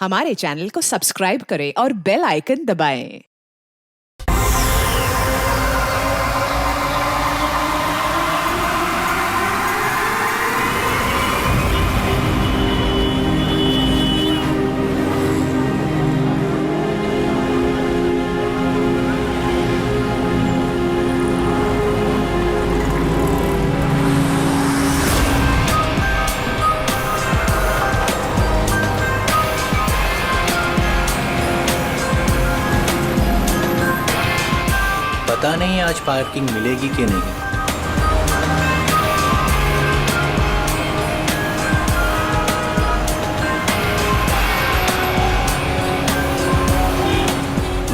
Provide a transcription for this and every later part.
हमारे चैनल को सब्सक्राइब करें और बेल आइकन दबाएं। पता नहीं आज पार्किंग मिलेगी कि नहीं।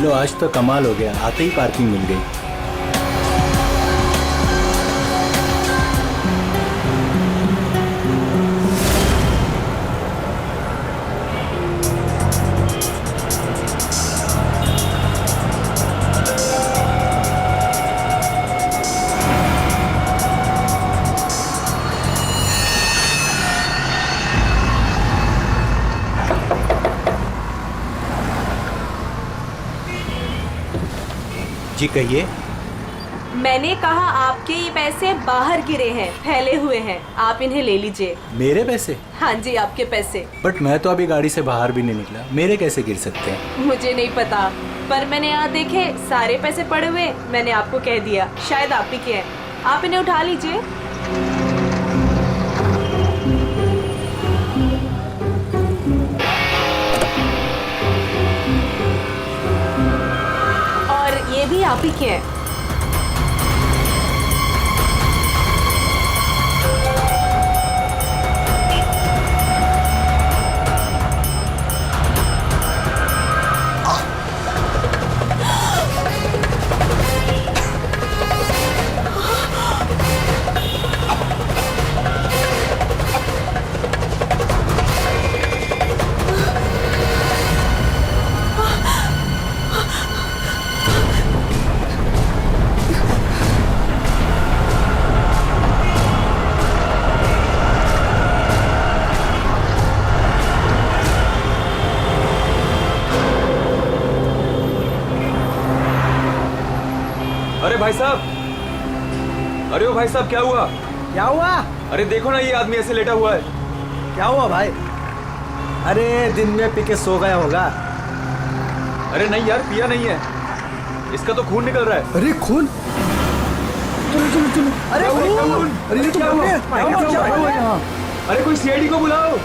लो आज तो कमाल हो गया, आते ही पार्किंग मिल गई। जी कहिए। मैंने कहा आपके ये पैसे बाहर गिरे हैं, फैले हुए हैं, आप इन्हें ले लीजिए। मेरे पैसे? हाँ जी, आपके पैसे। बट मैं तो अभी गाड़ी से बाहर भी नहीं निकला, मेरे कैसे गिर सकते हैं? मुझे नहीं पता, पर मैंने यहाँ देखे सारे पैसे पड़े हुए, मैंने आपको कह दिया, शायद आप ही के हैं। आप इन्हें उठा लीजिए। और ये भी आप ही के हैं। अरे भाई साहब, अरे ओ भाई साहब, क्या हुआ? क्या हुआ? अरे देखो ना, ये आदमी ऐसे लेटा हुआ है। क्या हुआ भाई? अरे दिन में पी के सो गया होगा। अरे नहीं यार, पिया नहीं है, इसका तो खून निकल रहा है। अरे खून? चलो चलो चलो। अरे खून! अरे ये तो खून है। क्या हुआ यहाँ? अरे कोई सीआईडी को बुलाओ।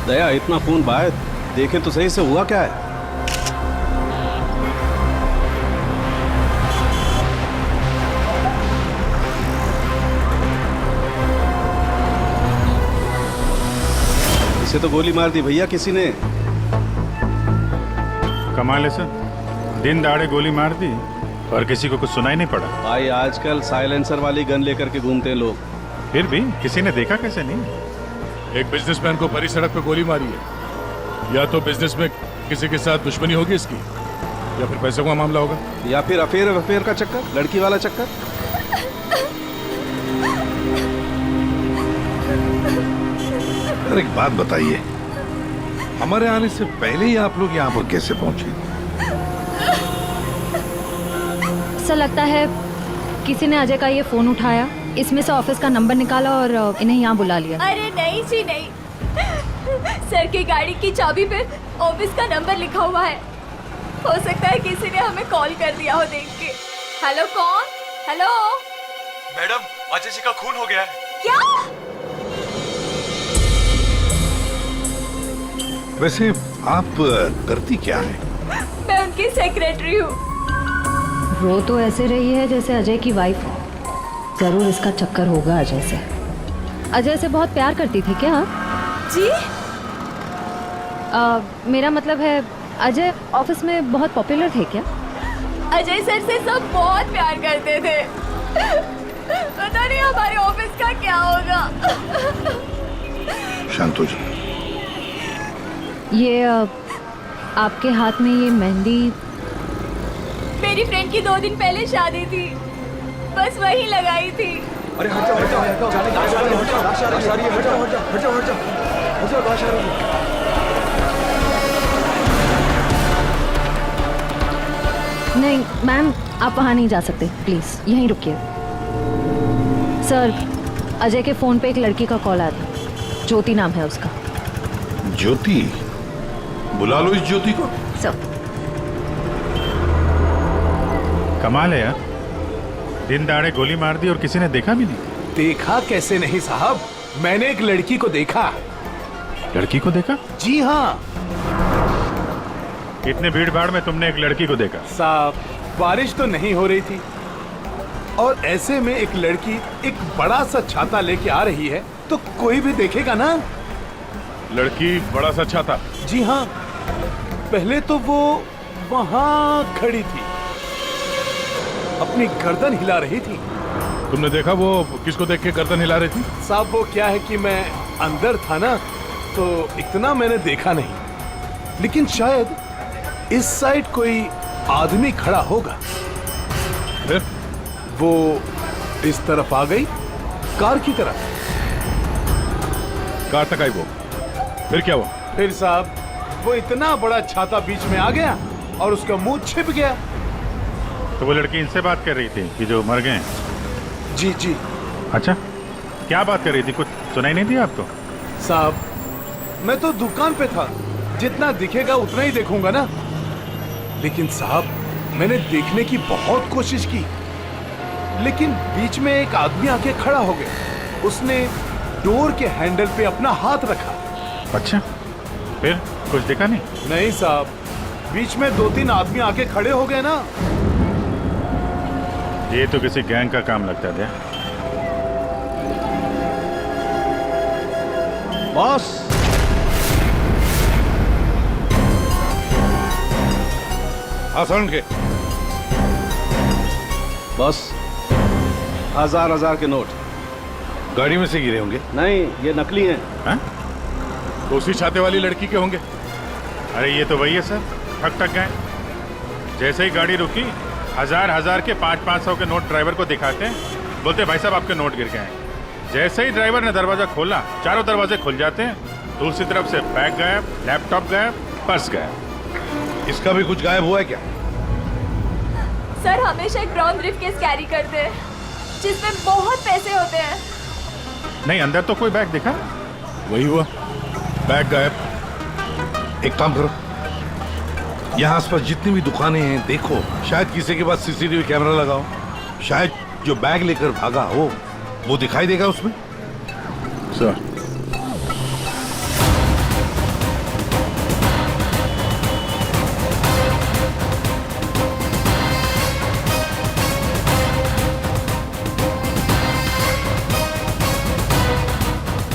दया, इतना खून बाहर देखे तो सही से हुआ क्या है? इसे तो गोली मार दी भैया किसी ने। कमाल है सर, दिन दहाड़े गोली मार दी और किसी को कुछ सुनाई नहीं पड़ा। भाई आजकल साइलेंसर वाली गन लेकर के घूमते हैं लोग। फिर भी किसी ने देखा कैसे नहीं? एक बिजनेसमैन को भरी सड़क पे गोली मारी है। या तो बिजनेस में किसी के साथ दुश्मनी होगी इसकी, या फिर पैसे का मामला होगा, या फिर अफेयर का चक्कर, लड़की वाला चक्कर। अरे एक बात बताइए, हमारे आने से पहले ही आप लोग यहाँ पर कैसे पहुंचे? ऐसा लगता है किसी ने अजय का ये फोन उठाया, इसमें से ऑफिस का नंबर निकाला और इन्हें यहाँ बुला लिया। अरे नहीं जी नहीं, सर की गाड़ी की चाबी पे ऑफिस का नंबर लिखा हुआ है। हो सकता है किसी ने हमें कॉल कर दिया हो देख के। हेलो, कौन? हेलो मैडम, अजय जी का खून हो गया है। क्या? वैसे आप करती क्या है? मैं उनकी सेक्रेटरी हूँ। रो तो ऐसे रही है जैसे अजय की वाइफ हो। जरूर इसका चक्कर होगा अजय से। अजय से बहुत प्यार करती थी क्या? जी? मेरा मतलब है अजय ऑफिस में बहुत पॉपुलर थे क्या? अजय सर से सब बहुत प्यार करते थे। पता नहीं हमारे ऑफिस का क्या होगा। शांत हो जा। ये आपके हाथ में ये मेहंदी मेरी फ्रेंड की 2 दिन पहले शादी थी, बस वही लगाई थी। अरे हट जाओ हट जाओ हट जाओ, लाश आ रही है, लाश आ रही है, हट जाओ हट जाओ हट जाओ हट जाओ हट जाओ, लाश आ रही है। नहीं मैम, आप वहाँ नहीं जा सकते, प्लीज़ यहीं रुकिए। सर, अजय के फ़ोन पे एक लड़की का कॉल आया था, ज्योति नाम है उसका। ज्योति? बुला लो इस ज्योति को। सर कमाल है यार, दिन दहाड़े गोली मार दी और किसी ने देखा भी नहीं। देखा कैसे नहीं साहब, मैंने एक लड़की को देखा। लड़की को देखा? जी हाँ इतने भीड़ भाड़ में तुमने एक लड़की को देखा? साहब, बारिश तो नहीं हो रही थी और ऐसे में एक लड़की एक बड़ा सा छाता लेके आ रही है तो कोई भी देखेगा ना। लड़की बड़ा सा छाता? जी हाँ, पहले तो वो वहां खड़ी थी, अपनी गर्दन हिला रही थी। तुमने देखा वो किसको देख के गर्दन हिला रही थी? साहब वो क्या है कि मैं अंदर था ना, तो इतना मैंने देखा नहीं, लेकिन शायद इस साइड कोई आदमी खड़ा होगा। फिर? वो इस तरफ आ गई, कार की तरफ। कार तक आई वो, फिर क्या हुआ? फिर साहब वो इतना बड़ा छाता बीच में आ गया और उसका मुंह छिप गया। तो वो लड़की इनसे बात कर रही थी कि जो मर गए? जी जी। अच्छा, क्या बात कर रही थी? कुछ सुनाई नहीं दिया आपको? साहब मैं तो दुकान पे था, जितना दिखेगा उतना ही देखूंगा ना। लेकिन साहब मैंने देखने की बहुत कोशिश की, लेकिन बीच में एक आदमी आके खड़ा हो गया। उसने डोर के हैंडल पे अपना हाथ रखा। अच्छा, फिर कुछ दिखा नहीं? नहीं साहब, बीच में 2-3 आदमी आके खड़े हो गए ना। ये तो किसी गैंग का काम लगता है। बॉस, आसान के बॉस, 1000 के नोट। गाड़ी में से गिरे होंगे? नहीं, ये नकली हैं। हाँ? तो उसी छाते वाली लड़की के होंगे। अरे ये तो वही है सर, ठक गए। जैसे ही गाड़ी रुकी, 1000 के 500 के नोट ड्राइवर को दिखाते हैं, बोलते भाई साहब आपके नोट गिर गए हैं। जैसे ही ड्राइवर ने दरवाजा खोला, चारों दरवाजे खुल जाते हैं। दूसरी तरफ से बैग गायब, लैपटॉप गायब, पर्स गायब। इसका भी कुछ गायब हुआ है क्या? सर हमेशा एक ब्राउन ब्रीफकेस कैरी करते हैं जिसमें बहुत पैसे होते हैं। नहीं, अंदर तो कोई बैग दिखा? वही हुआ, बैग गायब। एक काम करो, यहाँ आसपास जितनी भी दुकानें हैं देखो, शायद किसी के पास सीसीटीवी कैमरा लगाओ। शायद जो बैग लेकर भागा हो वो दिखाई देगा उसमें। सर,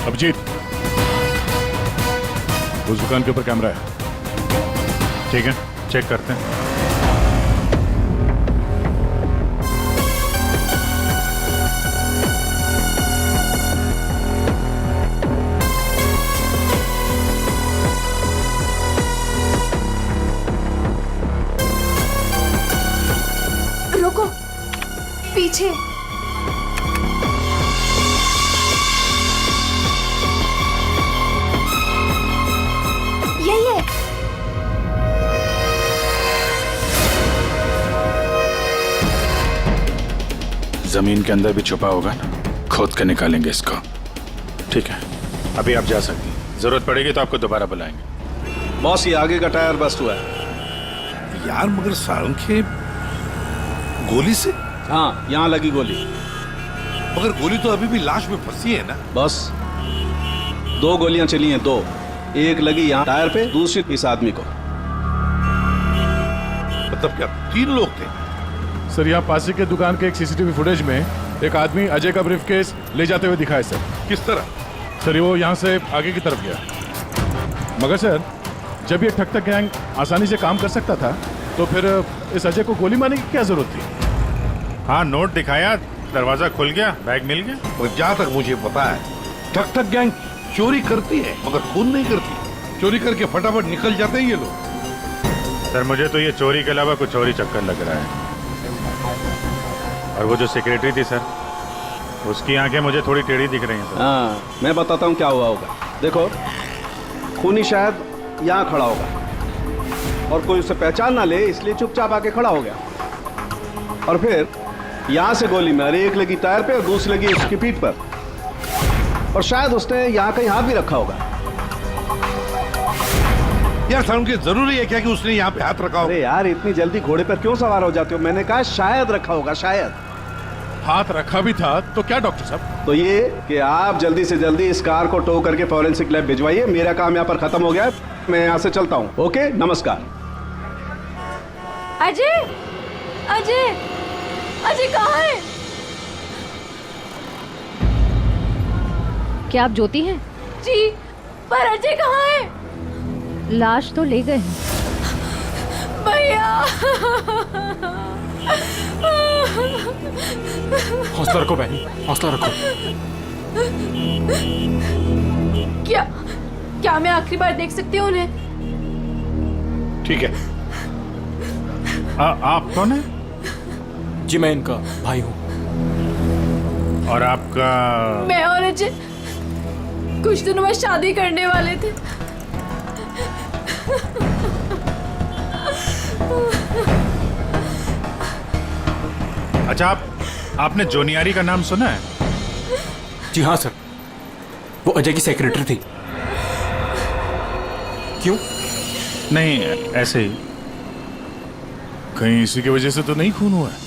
अभिजीत, उस दुकान के ऊपर कैमरा है। ठीक है, चेक करते हैं। रुको, पीछे। यही है। जमीन के अंदर भी छुपा होगा ना, खोद कर निकालेंगे इसको। ठीक है, अभी आप जा सकती हैं। जरूरत पड़ेगी तो आपको दोबारा बुलाएंगे। बॉस, ये आगे का टायर बस्ट हुआ है। यार मगर सारंगे गोली से? हाँ, यहाँ लगी गोली। मगर गोली तो अभी भी लाश में फंसी है ना? बस 2 गोलियां चली हैं, 2। एक लगी यहाँ टायर पे, दूसरी इस आदमी को। मतलब क्या 3 लोग थे? सर, यहाँ पासी के दुकान के एक सीसीटीवी फुटेज में एक आदमी अजय का ब्रीफकेस ले जाते हुए दिखा है सर। किस तरह? सर, वो यहाँ से आगे की तरफ गया। मगर सर, जब ये ठग तक गैंग आसानी से काम कर सकता था तो फिर इस अजय को गोली मारने की क्या जरूरत थी? हाँ, नोट दिखाया, दरवाजा खुल गया, बैग मिल गया। और जहाँ तक मुझे पता है, ठग गैंग चोरी करती है मगर खून नहीं करती। चोरी करके फटाफट निकल जाते हैं ये लोग। सर, मुझे तो ये चोरी के अलावा कुछ और ही चक्कर लग रहा है। और वो जो सेक्रेटरी थी सर, उसकी आंखें मुझे थोड़ी टेढ़ी दिख रही हैं सर। हाँ, मैं बताता हूँ क्या हुआ होगा। देखो, खूनी शायद यहाँ खड़ा होगा और कोई उसे पहचान ना ले, इसलिए चुपचाप आके खड़ा हो गया। और फिर यहाँ से गोली मारी, एक लगी टायर पे और दूसरी लगी उसकी पीठ पर। और शायद उसने यहाँ कहीं हाथ भी रखा होगा। यार सारुण की जरूरी है क्या कि उसने यहाँ पे हाथ रखा हो? अरे यार, इतनी जल्दी घोड़े पर क्यों सवार हो जाते हो? मैंने कहा शायद रखा होगा, शायद। हाथ रखा भी था तो क्या डॉक्टर साहब? तो ये कि आप जल्दी से जल्दी इस कार को टो करके फॉरेंसिक लैब भिजवाइए। मेरा काम यहाँ पर खत्म हो गया है, मैं यहाँ से चलता हूँ। ओके, नमस्कार। अजय, अजय, अजय कहाँ है? क्या आप ज्योति हैं? जी, पर अजय कहाँ है? लाश तो ले गए हैं। भैया, हौसला रखो बहन, हौसला रखो। क्या मैं आखिरी बार देख सकती हूँ उन्हें? ठीक है। आप कौन है? जी मैं इनका भाई हूँ। और आपका? मैं और अजय कुछ दिनों बाद शादी करने वाले थे। अच्छा, आपने जोनियारी का नाम सुना है? जी हाँ सर, वो अजय की सेक्रेटरी थी। क्यों? नहीं, ऐसे ही। कहीं इसी की वजह से तो नहीं खून हुआ है?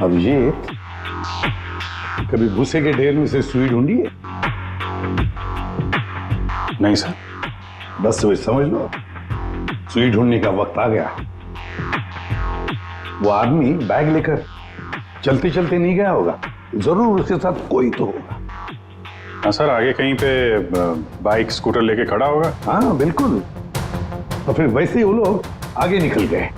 अभिजीत, कभी भूसे के ढेर में से सुई ढूंढी है? नहीं सर। बस वही समझ लो, सुई ढूंढने का वक्त आ गया। वो आदमी बैग लेकर चलते चलते नहीं गया होगा, जरूर उसके साथ कोई तो होगा। हाँ सर, आगे कहीं पे बाइक स्कूटर लेके खड़ा होगा। हाँ बिल्कुल। और फिर वैसे ही वो लोग आगे निकल गए।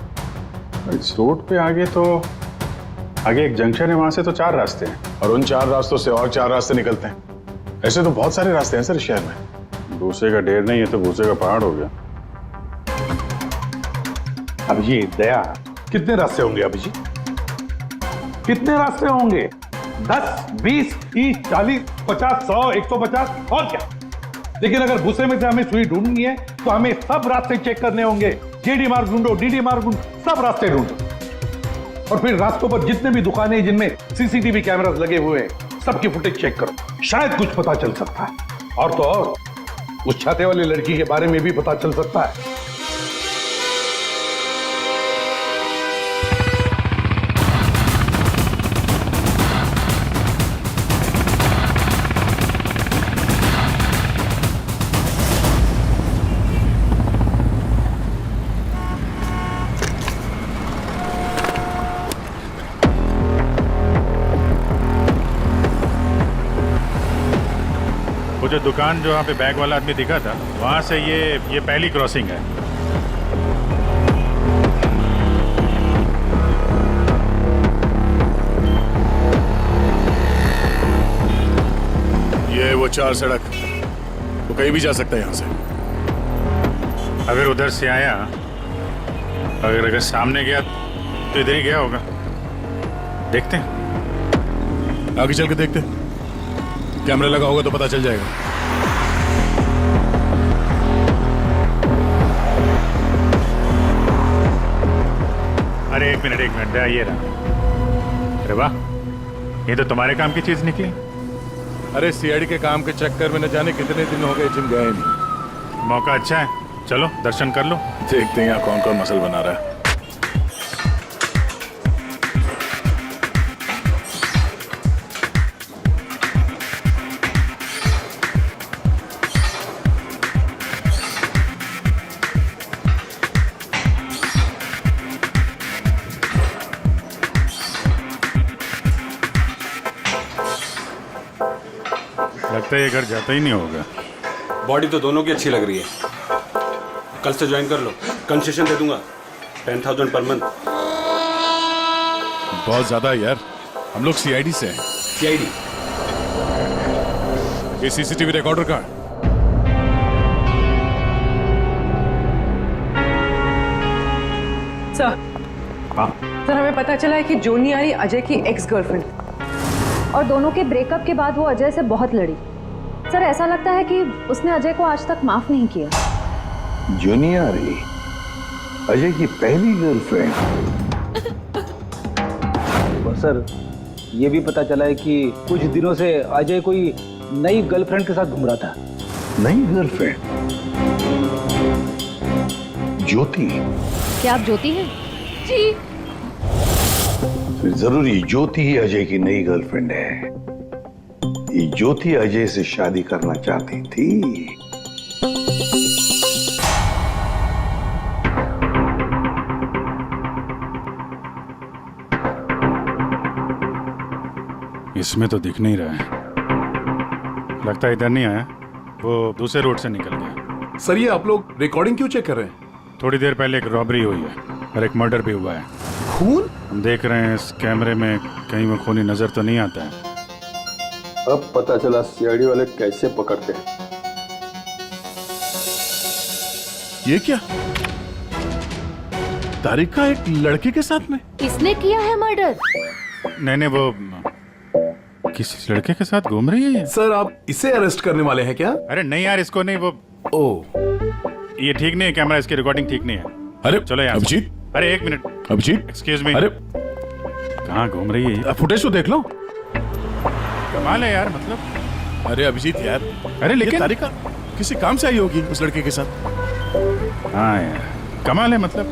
इस रोड पे आगे एक जंक्शन है, वहां से तो 4 रास्ते हैं और उन 4 रास्तों से और 4 रास्ते निकलते हैं। ऐसे तो बहुत सारे रास्ते हैं सर इस शहर में। भूसे का ढेर नहीं है तो भूसे का पहाड़ हो गया। अभिजीत, दया, कितने रास्ते होंगे अभिजीत? कितने रास्ते होंगे? 10, 20, 30, 40, 50, 100, 150 और क्या? लेकिन अगर भूसे में से हमें सुई ढूंढनी है तो हमें सब रास्ते चेक करने होंगे। जेडी मार्ग ढूंढो, डीडी मार्ग ढूंढो, सब रास्ते ढूंढो। और फिर रास्तों पर जितने भी दुकानें जिनमें सीसीटीवी कैमरास लगे हुए हैं, सबकी फुटेज चेक करो, शायद कुछ पता चल सकता है। और तो और उस छाते वाली लड़की के बारे में भी पता चल सकता है। वो जो दुकान जो वहाँ पे बैग वाला आदमी दिखा था, वहाँ से ये पहली क्रॉसिंग है। ये वो 4 सड़क, वो कहीं भी जा सकता है यहाँ से। अगर उधर से आया, अगर सामने गया तो इधर ही गया होगा। देखते हैं, आगे चल के देखते हैं। कैमरा लगा होगा तो पता चल जाएगा। अरे एक मिनट ये रहा। अरे वाह, ये तो तुम्हारे काम की चीज निकली। अरे सीआईडी के काम के चक्कर में न जाने कितने दिन हो गए जिम गए नहीं। मौका अच्छा है, चलो दर्शन कर लो। देखते हैं यहाँ कौन कौन मसल बना रहा है। लगता है ये घर जाता ही नहीं होगा। बॉडी तो दोनों की अच्छी लग रही है। कल से ज्वाइन कर लो, कंसेशन दे दूंगा 10,000 पर मंथ। बहुत ज्यादा है यार, हम लोग सीआईडी से हैं। सीआईडी? ये सीसीटीवी रिकॉर्डर का सर हाँ सर हमें पता चला है कि जोनी आरी अजय की एक्स गर्लफ्रेंड, और दोनों के ब्रेकअप के बाद वो अजय से बहुत लड़ी। सर ऐसा लगता है कि उसने अजय को आज तक माफ नहीं किया। जोनी आरी अजय की पहली गर्लफ्रेंड। और सर ये भी पता चला है कि कुछ दिनों से अजय कोई नई गर्लफ्रेंड के साथ घूम रहा था। नई गर्लफ्रेंड? ज्योति? क्या आप ज्योति हैं? जी। फिर जरूरी ज्योति ही अजय की नई गर्लफ्रेंड है। ये ज्योति अजय से शादी करना चाहती थी। इसमें तो दिख नहीं रहा है, लगता है इधर नहीं आया, वो दूसरे रोड से निकल गया। सर ये आप लोग रिकॉर्डिंग क्यों चेक कर रहे हैं? थोड़ी देर पहले एक रॉबरी हुई है और एक मर्डर भी हुआ है। खून? हम देख रहे हैं इस कैमरे में कहीं वो खूनी नजर तो नहीं आता है। अब पता चला सीआईडी वाले कैसे पकड़ते हैं। ये क्या? तारिका एक लड़के के साथ में? किसने किया है मर्डर? नहीं, वो किस लड़के के साथ घूम रही है ये? सर आप इसे अरेस्ट करने वाले हैं क्या? अरे नहीं यार, इसको नहीं, वो ये ठीक नहीं है, कैमरा इसकी रिकॉर्डिंग ठीक नहीं है। अरे चलो यार। अभिजीत, अरे एक मिनट, अभिजीत, एक्सक्यूज मी। अरे कहाँ घूम रही है ये? फुटेज तो देख लो। कमाल है यार, मतलब। अरे अभिजीत यार, अरे लेकिन तारिका किसी काम से आई होगी उस लड़के के साथ। हाँ यार, कमाल है मतलब।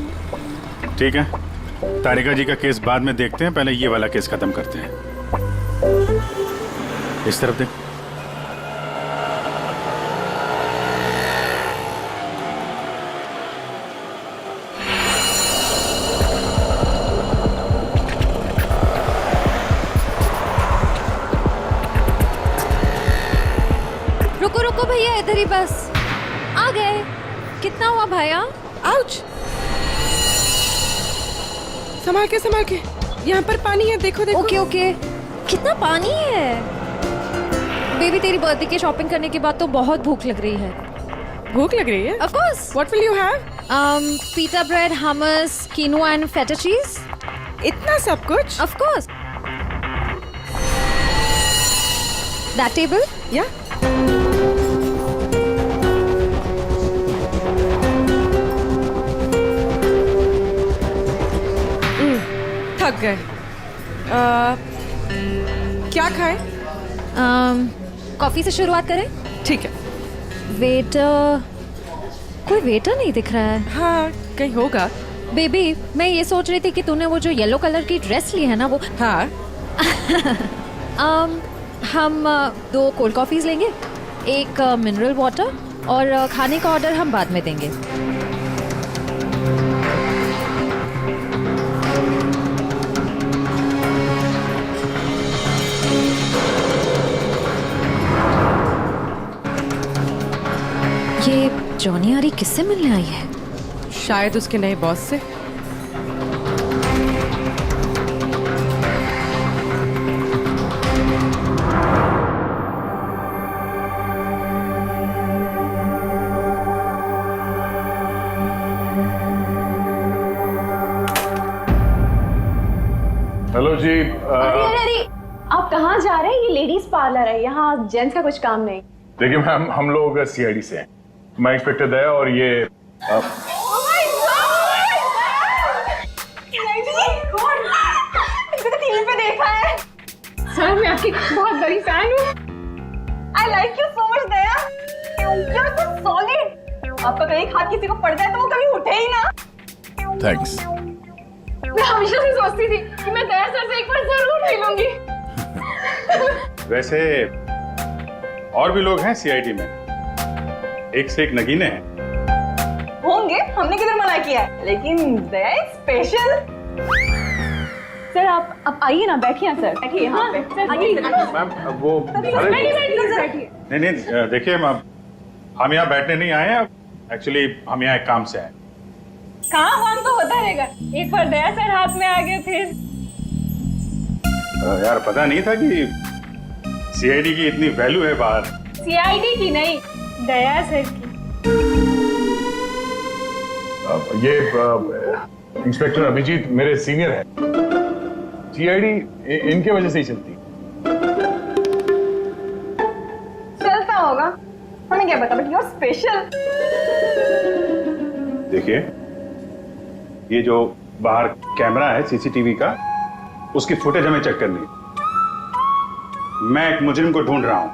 ठीक है, तारिका जी का केस बाद में देखते हैं, पहले ये वाला केस खत्म करते हैं। इस तरफ देख। रुको रुको भैया, इधर ही बस आ गए। कितना हुआ भैया? आउच! संभाल के, यहाँ पर पानी है, देखो देखो। ओके ओके, कितना पानी है। बेबी तेरी बर्थडे की शॉपिंग करने के बाद तो बहुत भूख लग रही है। भूख लग रही है? Of course. What will you have? Pita bread, hummus, quinoa and feta cheese. इतना सब कुछ? Of course. That table? Yeah. थक गए। क्या खाएं? कॉफी से शुरुआत करें? ठीक है। वेटर, कोई वेटर नहीं दिख रहा है। हाँ, कहीं होगा। बेबी मैं ये सोच रही थी कि तूने वो जो येलो कलर की ड्रेस ली है ना, वो हाँ। हम 2 कोल्ड कॉफीज लेंगे, एक मिनरल वाटर, और खाने का ऑर्डर हम बाद में देंगे। ये जॉनी आरी किससे मिलने आई है? शायद उसके नए बॉस से। हेलो जी। अरे आप कहाँ जा रहे हैं? ये लेडीज पार्लर है, यहाँ जेंट्स का कुछ काम नहीं। देखिए मैम, हम लोग सीआईडी से हैं। मैं इंस्पेक्टर दया और ये टीवी पे देखा है सर, मैं आपकी बहुत बड़ी फैन हूँ। I like you so much Daya, you're so solid। आपका कहीं हाथ किसी को पड़ जाए तो वो कभी उठे ही ना। थैंक्स। मैं हमेशा से सोचती थी कि मैं दया सर से एक बार जरूर मिलूंगी। वैसे और भी लोग हैं सीआईडी में, एक से एक नगीने हैं। होंगे, हमने किधर मना किया है, लेकिन दया इज स्पेशल। सर आप आइए ना, बैठिए ना सर, बैठिए यहाँ पे। मैम वो बैठिए। नहीं देखिए मैम, हम यहाँ बैठने नहीं आए हैं, एक्चुअली हम यहाँ एक काम से आए। काम तो होता रहेगा, एक बार दया सर हाथ में आ गए फिर। यार पता नहीं था कि सीआईडी की इतनी वैल्यू है बाहर। सीआईडी की नहीं, दया सर की। ये इंस्पेक्टर अभिजीत मेरे सीनियर है। सीआईडी इनके वजह से ही चलती। चलता होगा, हमें क्या पता, बट यू आर स्पेशल। देखिए, ये जो बाहर कैमरा है सीसीटीवी का, उसकी फुटेज हमें चेक करनी है। मैं एक मुजरिम को ढूंढ रहा हूं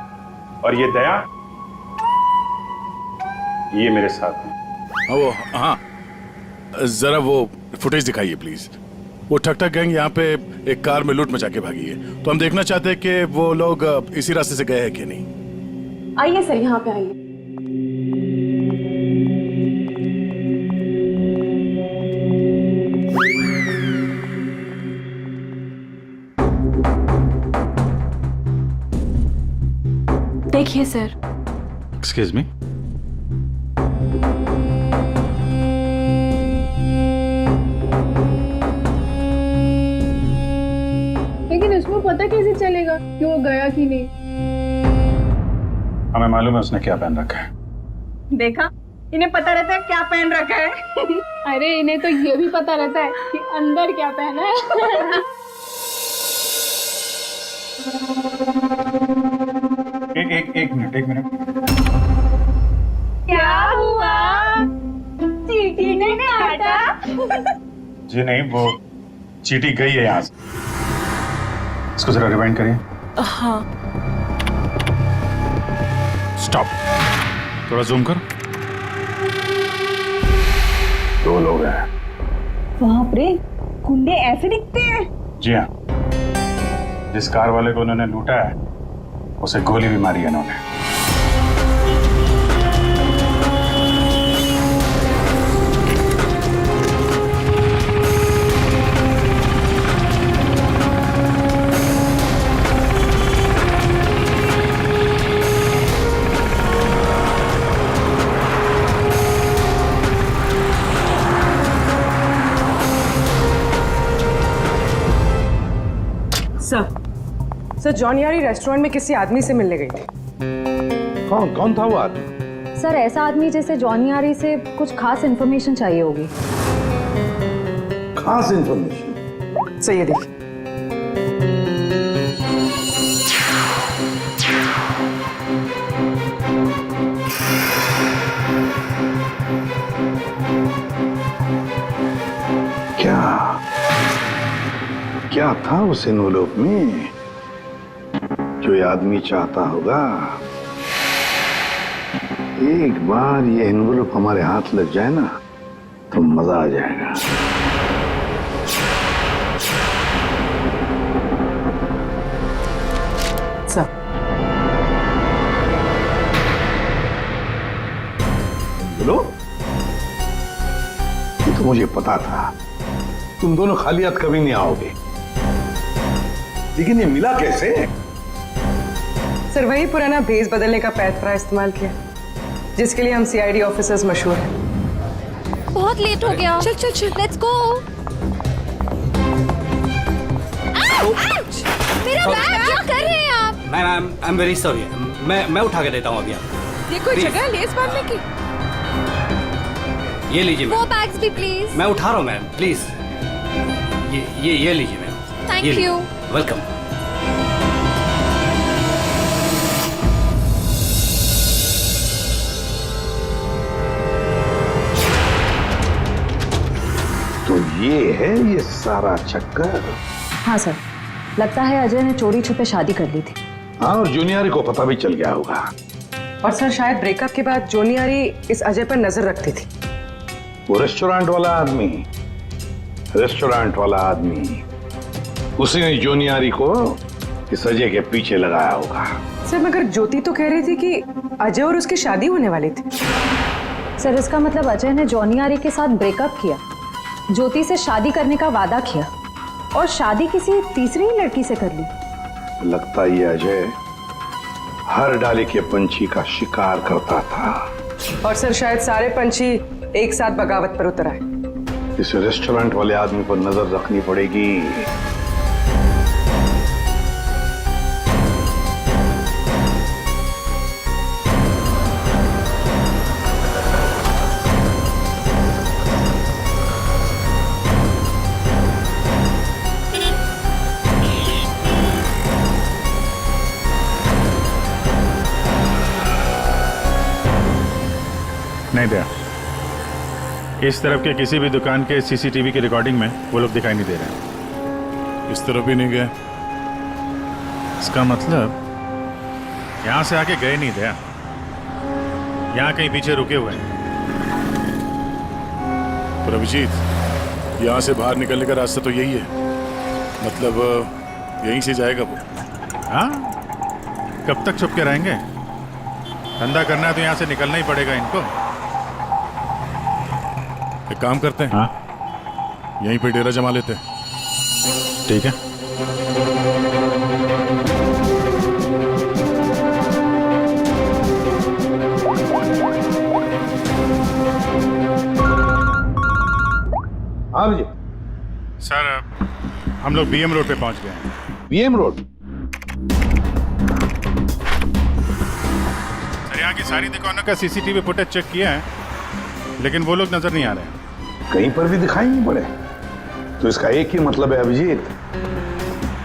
और ये दया, ये मेरे साथ है। वो हाँ, जरा वो फुटेज दिखाइए प्लीज। वो ठक ठक गैंग यहाँ पे एक कार में लूट मचा के भागी है, तो हम देखना चाहते हैं कि वो लोग इसी रास्ते से गए हैं कि नहीं। आइए सर, यहाँ पे आइए। देखिए सर। Excuse me. लेकिन इसमें पता कैसे चलेगा कि वो गया कि नहीं? हमें मालूम है उसने क्या पहन रखा है। देखा, इन्हें पता रहता है क्या पहन रखा है। अरे इन्हें तो ये भी पता रहता है कि अंदर क्या पहना है। एक मिनट। क्या हुआ? चींटी ने काटा? जी नहीं, वो चींटी गई है यहाँ से। इसको जरा रिवाइंड करिए। हाँ। स्टॉप, थोड़ा जूम करो। 2 लोग हैं। बाप रे, गुंडे ऐसे दिखते हैं? जी हाँ, जिस कार वाले को उन्होंने लूटा है उसे गोली भी मारी है उन्होंने। सर जॉनियारी रेस्टोरेंट में किसी आदमी से मिलने गई थी। कौन था वो आदमी? सर ऐसा आदमी जैसे जॉनियारी से कुछ खास इन्फॉर्मेशन चाहिए होगी। खास इंफॉर्मेशन? सही है, देखिए। क्या था उस एनवेलप में जो ये आदमी चाहता होगा? एक बार ये एनवेलप हमारे हाथ लग जाए ना तो मजा आ जाएगा। सर, बोलो। ये तो मुझे पता था तुम दोनों खाली हाथ कभी नहीं आओगे, लेकिन ये मिला कैसे? सर वही पुराना भेस बदलने का पैतरा इस्तेमाल किया जिसके लिए हम सीआईडी ऑफिसर्स मशहूर हैं। बहुत लेट हो गया। चल चल चल, लेट्स गो। मेरा बैग, क्या कर रहे हैं आप? Ma'am, I am very sorry. मैं उठा के देता हूँ अभी आप। ये कोई जगह है लेस बांधने की? ये लीजिए वो मैम। बैग्स भी प्लीज। मैं उठा रहा हूँ मैम, प्लीज। ये लीजिए मैम। Thank you. वेलकम। तो ये है ये सारा चक्कर। हाँ सर, लगता है अजय ने चोरी छुपे शादी कर ली थी। हाँ, और जूनियर को पता भी चल गया होगा। और सर शायद ब्रेकअप के बाद जोनियारी इस अजय पर नजर रखती थी। वो रेस्टोरेंट वाला आदमी उसी ने जोनियारी को इस अजय के पीछे लगाया होगा। सर मगर ज्योति तो कह रही थी कि अजय और उसकी शादी होने वाली थी। सर इसका मतलब अजय ने जॉनियारी के साथ ब्रेकअप किया, ज्योति से शादी करने का वादा किया और शादी किसी तीसरी ही लड़की से कर ली। लगता ये अजय हर डाले के पंछी का शिकार करता था। और सर शायद सारे पंछी एक साथ बगावत पर उतर आए। इस रेस्टोरेंट वाले आदमी पर नजर रखनी पड़ेगी। दया। इस तरफ के किसी भी दुकान के सीसीटीवी की रिकॉर्डिंग में वो लोग दिखाई नहीं दे रहे हैं। इस तरफ भी नहीं गए। इसका मतलब यहाँ से आके गए नहीं दया, यहाँ कहीं पीछे रुके हुए हैं। पर अभिजीत, यहाँ से बाहर निकलने का रास्ता तो यही है, मतलब यहीं से जाएगा वो। हाँ, कब तक छुप के रहेंगे? धंधा करना है तो यहाँ से निकलना ही पड़ेगा इनको। एक काम करते हैं, हाँ, यहीं पे डेरा जमा लेते हैं। ठीक है। हाँ जी। सर, हम लोग बीएम रोड पे पहुंच गए हैं। BM road? सर, यहाँ की सारी दुकानों का सीसीटीवी फुटेज चेक किया है, लेकिन वो लोग नजर नहीं आ रहे हैं। कहीं पर भी दिखाई नहीं पड़े। तो इसका एक ही मतलब है अभिजीत,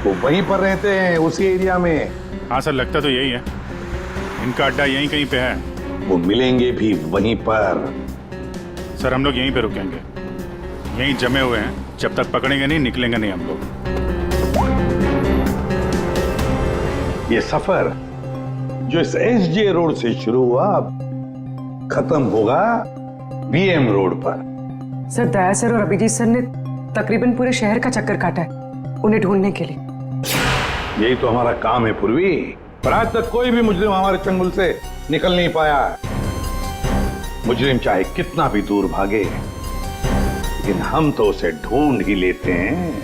वो वहीं पर रहते हैं, उसी एरिया में। हाँ सर, लगता तो यही है। इनका अड्डा यहीं कहीं पे है। वो मिलेंगे भी वहीं पर। सर, हम लोग यहीं पे रुकेंगे, यहीं जमे हुए हैं। जब तक पकड़ेंगे नहीं, निकलेंगे नहीं हम लोग। ये सफर जो इस एसजे रोड से शुरू हुआ, खत्म होगा बीएम रोड पर। सर, दया सर और अभिजीत सर ने तकरीबन पूरे शहर का चक्कर काटा है उन्हें ढूंढने के लिए। यही तो हमारा काम है पूर्वी, पर आज तक कोई भी मुजरिम हमारे चंगुल से निकल नहीं पाया। मुजरिम चाहे कितना भी दूर भागे, लेकिन हम तो उसे ढूंढ ही लेते हैं।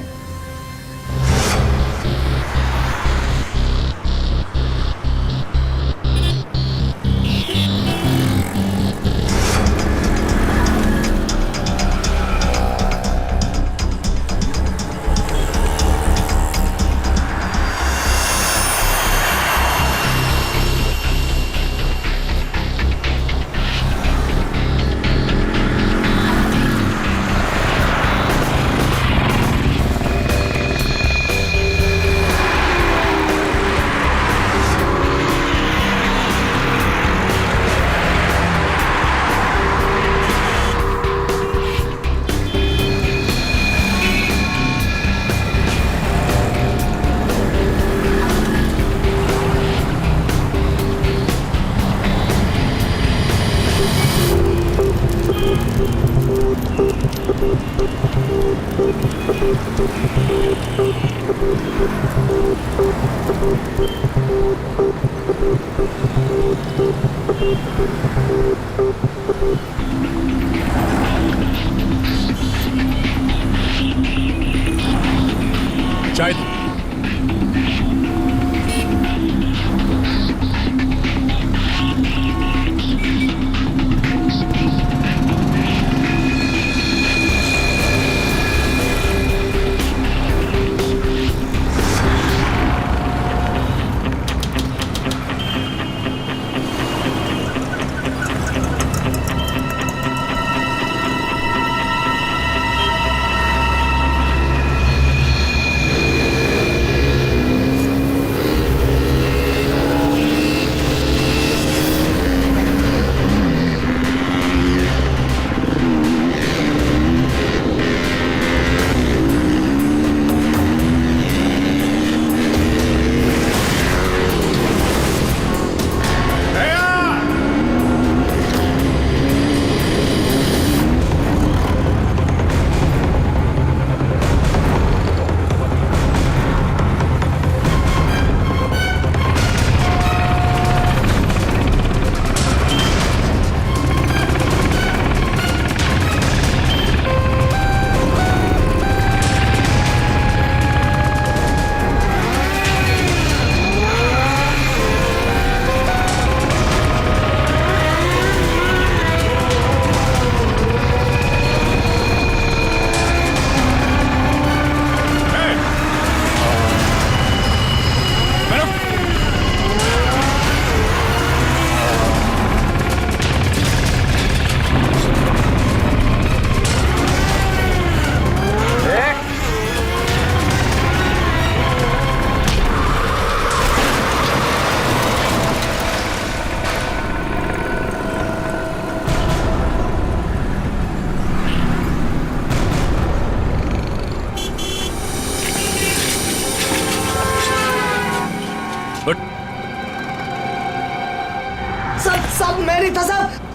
चाय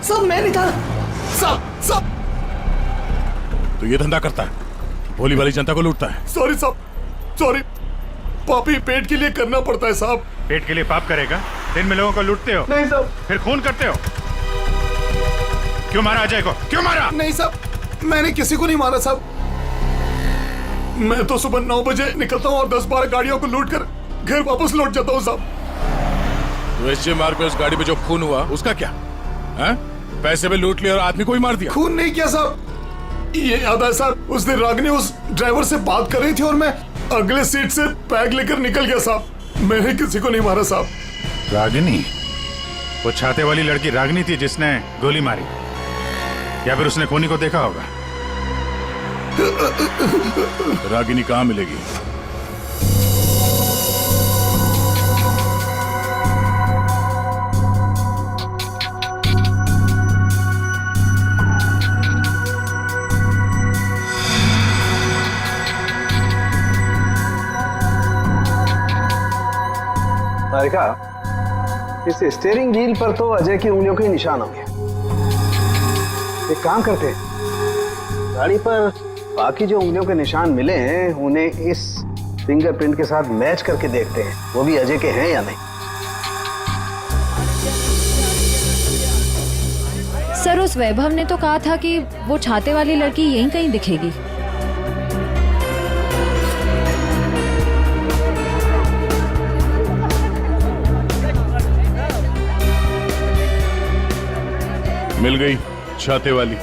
सब मैं नहीं था। सब तो ये धंधा करता है, भोली वाली जनता को लूटता है। सॉरी साहब, सॉरी। पापी पेट के लिए करना पड़ता है साहब। पेट के लिए पाप करेगा? दिन में लोगों को लूटते हो, नहीं साहब। फिर खून करते हो। क्यों मारा अजय को? क्यों मारा? नहीं साहब, मैंने किसी को नहीं मारा साहब। मैं तो सुबह 9 बजे निकलता हूँ और 10-12 गाड़ियों को लूट कर घर वापस लौट जाता हूँ साहब। तो एसजे मार्ग पे उस गाड़ी पे जो खून हुआ उसका क्या है? पैसे में लूट लिया और आदमी को ही मार दिया। खून नहीं किया साहब। ये याद है साहब, उस दिन रागिनी उस ड्राइवर से बात कर रही थी और मैं अगले सीट से बैग लेकर निकल गया साहब। मैंने किसी को नहीं मारा साहब। रागिनी? वो छाते वाली लड़की रागिनी थी जिसने गोली मारी, या फिर उसने खूनी को देखा होगा? रागिनी कहाँ मिलेगी? तारिका, इस स्टीयरिंग व्हील पर तो अजय की उंगलियों के निशान होंगे। एक काम करते हैं, गाड़ी पर बाकी जो उंगलियों के निशान मिले हैं उन्हें इस फिंगरप्रिंट के साथ मैच करके देखते हैं, वो भी अजय के हैं या नहीं। सर, उस वैभव ने तो कहा था कि वो छाते वाली लड़की यहीं कहीं दिखेगी। मिल गई छाते वाली,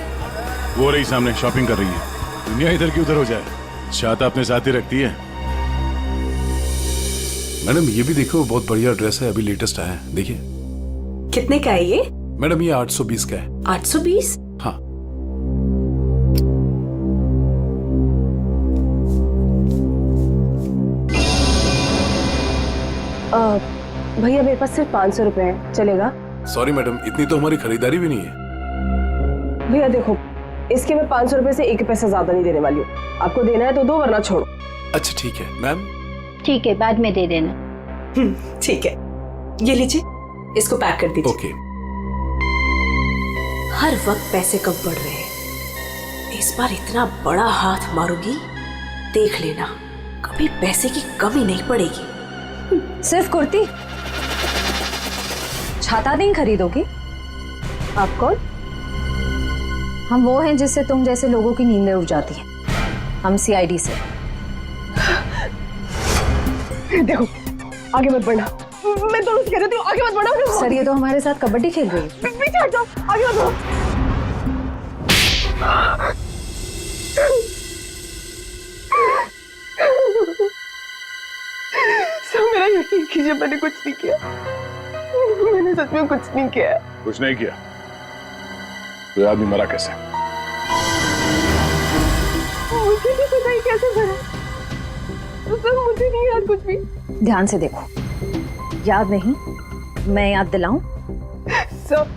वो रही सामने, शॉपिंग कर रही है। दुनिया इधर की उधर हो जाए, छाता अपने साथ ही रखती है। मैडम ये भी देखो, बहुत बढ़िया ड्रेस है, अभी लेटेस्ट आया है, देखिए। कितने का है ये? मैडम ये 820 का है। 820? हाँ। भैया मेरे पास सिर्फ 500 रुपए है, चलेगा? सॉरी मैडम, इतनी तो हमारी खरीदारी भी नहीं है। भैया देखो, इसके मैं 500 रुपए से एक पैसा ज्यादा नहीं देने वाली हूँ। आपको देना है तो दो, वरना छोड़ो। अच्छा ठीक है मैम। ठीक है, बाद में दे देना। ठीक है, ये लीजिए, इसको पैक कर दीजिए। ओके। हर वक्त पैसे कम पड़ रहे हैं, इस बार इतना बड़ा हाथ मारूंगी, देख लेना, कभी पैसे की कमी नहीं पड़ेगी। सिर्फ कुर्ती? छाता नहीं खरीदोगी? आप कौन? हम वो हैं जिससे तुम जैसे लोगों की नींदें उड़ जाती हैं। हम सीआईडी से। देखो, आगे मत बढ़ना। मैं तो कह रही हूँ, आगे मत बढ़ना। सर, ये तो हमारे साथ कबड्डी खेल रही है। पीछे हट जाओ, आगे मत बढ़ो। सर मेरा यकीन कीजिए, मैंने कुछ नहीं किया। मैंने सच में कुछ नहीं किया। कुछ नहीं किया? तो आदमी मरा कैसे? मुझे नहीं पता ही कैसे मरा। सर मुझे नहीं याद कुछ भी। ध्यान से देखो। याद नहीं? मैं याद दिलाऊं? सर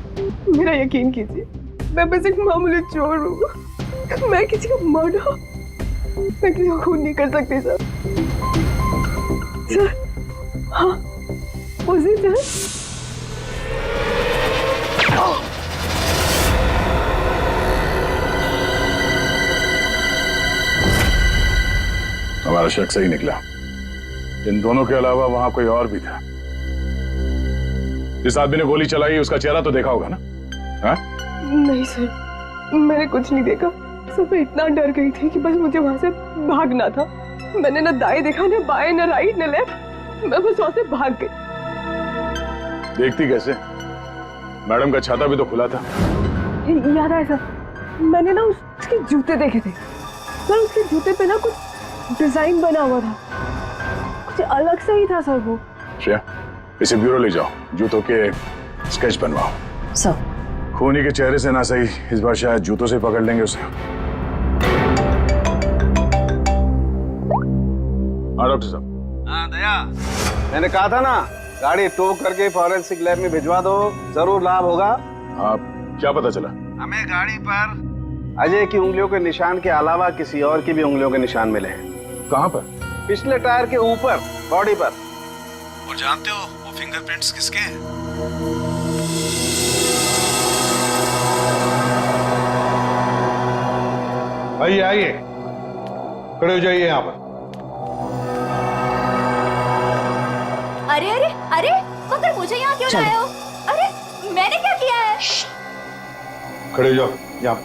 मेरा यकीन कीजिए, मैं बस एक मामूली चोर हूँ। मैं किसी को मारा, मैं किसी को खून नहीं कर सकती सर। सर हाँ, उसी सर। हमारा शक सही निकला। इन दोनों के अलावा वहां कोई और भी था। जिस आदमी ने गोली चलाई उसका चेहरा तो देखा होगा ना? हाँ? नहीं सर, मैंने कुछ नहीं देखा। सर मैं इतना डर गई थी कि बस मुझे वहां से भागना था। मैंने ना दाएं देखा, ना बाएं, ना राइट, ना लेफ्ट। मैं बस वहां से भाग गई। देखती कैसे? मैडम का छाता भी तो खुला था। याद आया सर, मैंने ना उसके जूते देखे थे। सर उसके जूते पे ना कुछ डिजाइन बना हुआ था, कुछ अलग से ही था सर वो। श्रेया, इसे ब्यूरो ले जाओ, जूतों के स्केच बनवाओ। सर खूनी के चेहरे से ना सही, इस बार शायद जूतों से पकड़ लेंगे उसे। हाँ डॉक्टर साहब। हाँ दया, मैंने कहा था ना, गाड़ी टो करके फॉरेंसिक लैब में भिजवा दो, जरूर लाभ होगा। आप क्या पता चला? हमें गाड़ी पर अजय की उंगलियों के निशान के अलावा किसी और की भी उंगलियों के निशान मिले हैं। कहाँ पर? पिछले टायर के ऊपर, बॉडी पर। और जानते हो वो फिंगरप्रिंट्स किसके हैं? आइए आइए, खड़े हो जाइए यहाँ पर। अरे अरे अरे, मगर मुझे यहाँ क्यों लाए हो? अरे मैंने क्या किया है? खड़े हो जाओ यहाँ।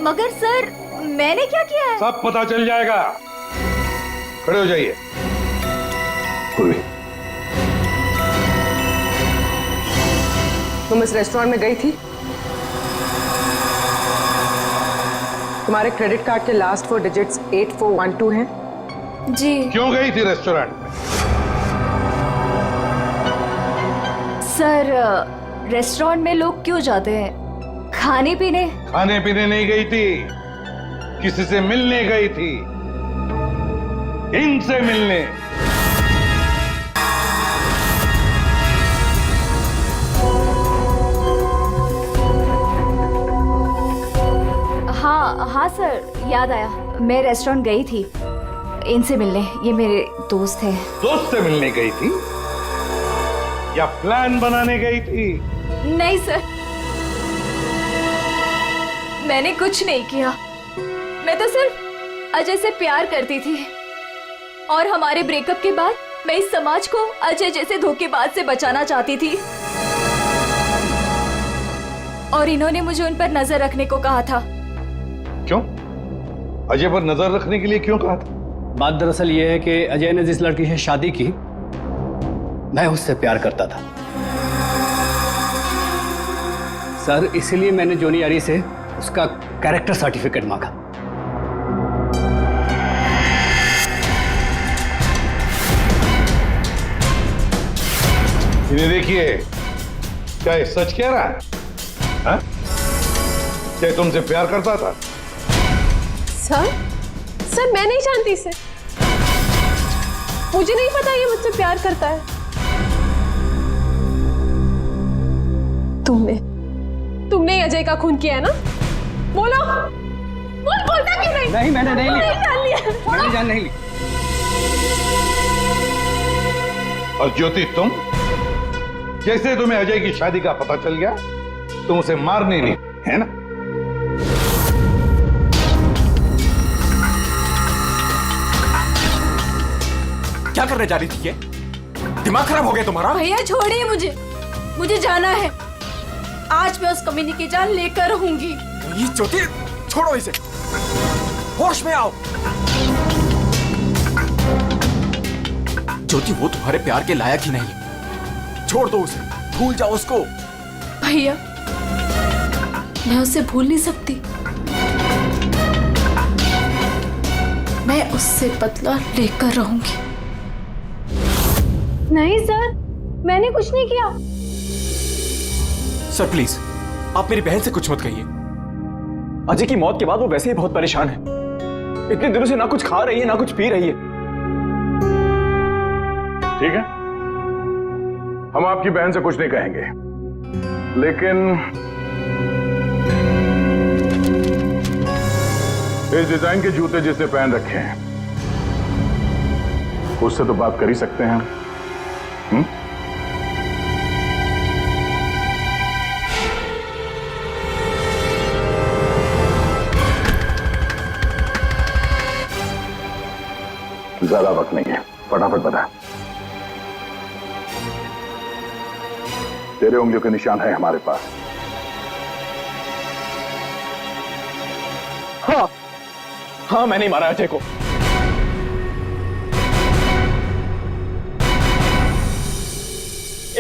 मगर सर मैंने क्या किया है? सब पता चल जाएगा। खड़े हो जाइए। पूर्वी, तुम इस रेस्टोरेंट में गई थी? तुम्हारे क्रेडिट कार्ड के लास्ट 4 डिजिट्स 8412 हैं? जी। क्यों गई थी रेस्टोरेंट में? सर रेस्टोरेंट में लोग क्यों जाते हैं? खाने पीने। खाने पीने नहीं गई थी, किसी से मिलने गई थी। इनसे मिलने। हाँ हाँ सर, याद आया। मैं रेस्टोरेंट गई थी इनसे मिलने। ये मेरे दोस्त हैं। दोस्त से मिलने गई थी या प्लान बनाने गई थी? नहीं सर, मैंने कुछ नहीं किया। मैं तो सिर्फ अजय से प्यार करती थी और हमारे ब्रेकअप के बाद मैं इस समाज को अजय जैसे धोखेबाज से बचाना चाहती थी और इन्होंने मुझे उन पर नजर रखने को कहा था। क्यों? अजय पर नजर रखने के लिए क्यों कहा था? बात दरअसल ये है कि अजय ने जिस लड़की से शादी की, मैं उससे प्यार करता था सर, इसीलिए मैंने जोनी आरी से उसका कैरेक्टर सर्टिफिकेट मांगा। इन्हें देखिए, क्या ये सच कह रहा है? हा? क्या ये तुमसे प्यार करता था? सर मैं नहीं जानती इसे। मुझे नहीं पता ये मुझसे प्यार करता है। तुमने अजय का खून किया है ना? बोलो, बोलता क्यों नहीं? नहीं, मैंने नहीं लिया। जान लिया। मैंने जान नहीं ली। और ज्योति, तुम जैसे तुम्हें अजय की शादी का पता चल गया, तुम उसे मारने नहीं, है ना? क्या करने जा रही थी ये? दिमाग खराब हो गया तुम्हारा? भैया छोड़िए मुझे जाना है। आज मैं उस कमीनी की जान लेकर रहूंगी। ये ज्योति, छोड़ो इसे, होश में आओ। ज्योति, वो तुम्हारे प्यार के लायक ही नहीं। छोड़ दो उसे, भूल जाओ उसको। भैया मैं उसे भूल नहीं सकती। मैं उससे बदला लेकर रहूंगी। नहीं सर, मैंने कुछ नहीं किया। सर प्लीज, आप मेरी बहन से कुछ मत कहिए। अजय की मौत के बाद वो वैसे ही बहुत परेशान है। इतने दिनों से ना कुछ खा रही है ना कुछ पी रही है। ठीक है, हम आपकी बहन से कुछ नहीं कहेंगे, लेकिन इस डिजाइन के जूते जिसने पहन रखे हैं उससे तो बात कर ही सकते हैं। ज्यादा वक्त नहीं है, फटाफट बता। तेरे उंगलियों के निशान है हमारे पास। हाँ, मैंने मारा अजय को।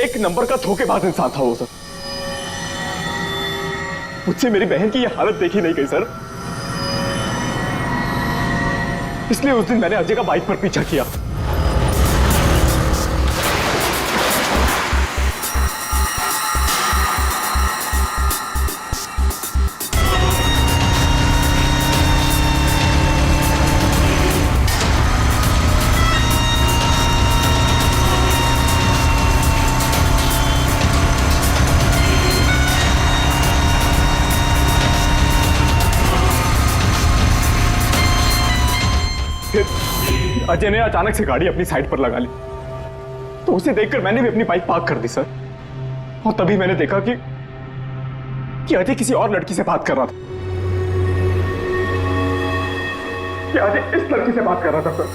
एक नंबर का धोखेबाज इंसान था वो सर। मुझसे मेरी बहन की ये हालत देखी नहीं गई सर, इसलिए उस दिन मैंने अजय का बाइक पर पीछा किया। अजय ने अचानक से गाड़ी अपनी साइड पर लगा ली, तो उसे देखकर मैंने भी अपनी बाइक पार्क कर दी सर। और तभी मैंने देखा कि अजय किसी और लड़की से बात कर रहा था। कि अजय इस लड़की से बात कर रहा था सर।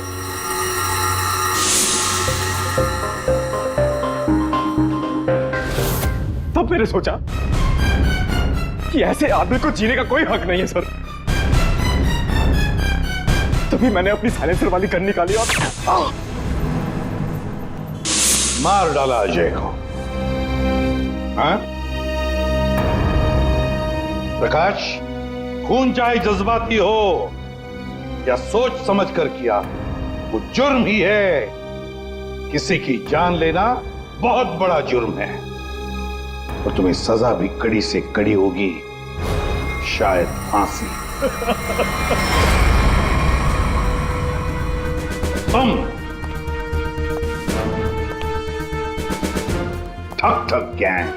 तब मैंने सोचा कि ऐसे आदमी को जीने का कोई हक नहीं है सर। तभी मैंने अपनी साइलेंसर वाली गन निकाली और मार डाला अजय को। हाँ? प्रकाश, खून चाहे जज्बाती हो या सोच समझ कर किया, वो जुर्म ही है। किसी की जान लेना बहुत बड़ा जुर्म है और तुम्हें सजा भी कड़ी से कड़ी होगी, शायद फांसी। तुम ठग गैंग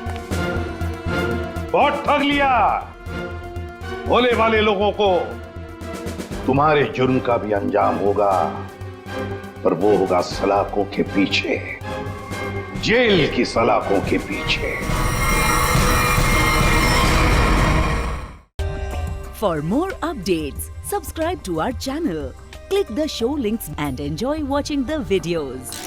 बहुत ठग लिया। भोले वाले लोगों को तुम्हारे जुर्म का भी अंजाम होगा, पर वो होगा सलाखों के पीछे, जेल की सलाखों के पीछे। For more updates, subscribe to our channel, click the show links and enjoy watching the videos.